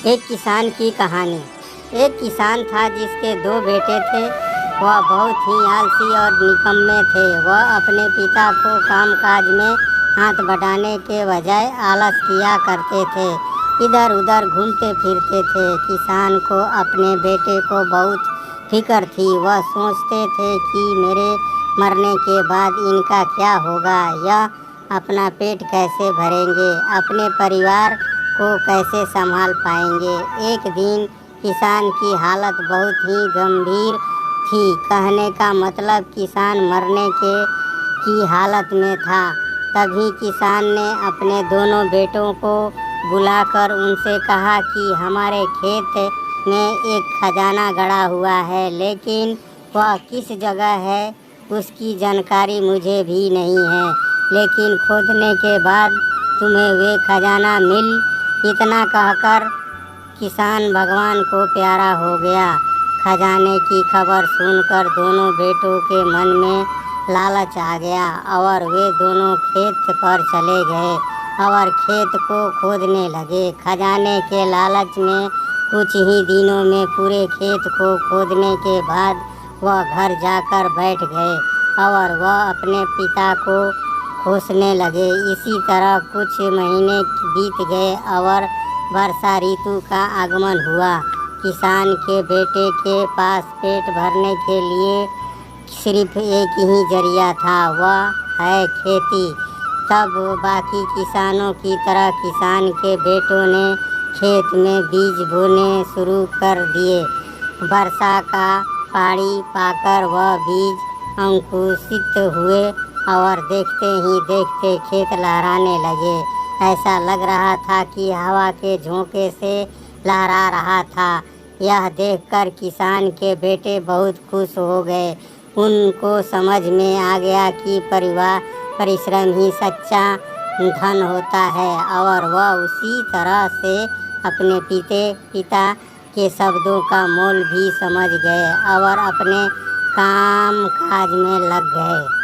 एक किसान की कहानी। एक किसान था जिसके दो बेटे थे। वह बहुत ही आलसी और निकम्मे थे। वह अपने पिता को कामकाज में हाथ बटाने के बजाय आलस किया करते थे, इधर उधर घूमते फिरते थे। किसान को अपने बेटे को बहुत फिक्र थी। वह सोचते थे कि मेरे मरने के बाद इनका क्या होगा, यह अपना पेट कैसे भरेंगे, अपने परिवार को कैसे संभाल पाएंगे। एक दिन किसान की हालत बहुत ही गंभीर थी। कहने का मतलब किसान मरने की हालत में था। तभी किसान ने अपने दोनों बेटों को बुलाकर उनसे कहा कि हमारे खेत में एक खजाना गड़ा हुआ है, लेकिन वह किस जगह है उसकी जानकारी मुझे भी नहीं है, लेकिन खोदने के बाद तुम्हें वे खजाना मिल। इतना कहकर किसान भगवान को प्यारा हो गया। खजाने की खबर सुनकर दोनों बेटों के मन में लालच आ गया और वे दोनों खेत पर चले गए और खेत को खोदने लगे। खजाने के लालच में कुछ ही दिनों में पूरे खेत को खोदने के बाद वह घर जाकर बैठ गए और वह अपने पिता को कोसने लगे। इसी तरह कुछ महीने बीत गए और वर्षा ऋतु का आगमन हुआ। किसान के बेटे के पास पेट भरने के लिए सिर्फ एक ही जरिया था, वह है खेती। तब बाकी किसानों की तरह किसान के बेटों ने खेत में बीज बोने शुरू कर दिए। वर्षा का पानी पाकर वह बीज अंकुरित हुए और देखते ही देखते खेत लहराने लगे। ऐसा लग रहा था कि हवा के झोंके से लहरा रहा था। यह देखकर किसान के बेटे बहुत खुश हो गए। उनको समझ में आ गया कि परिश्रम ही सच्चा धन होता है और वह उसी तरह से अपने पिता के शब्दों का मोल भी समझ गए और अपने काम काज में लग गए।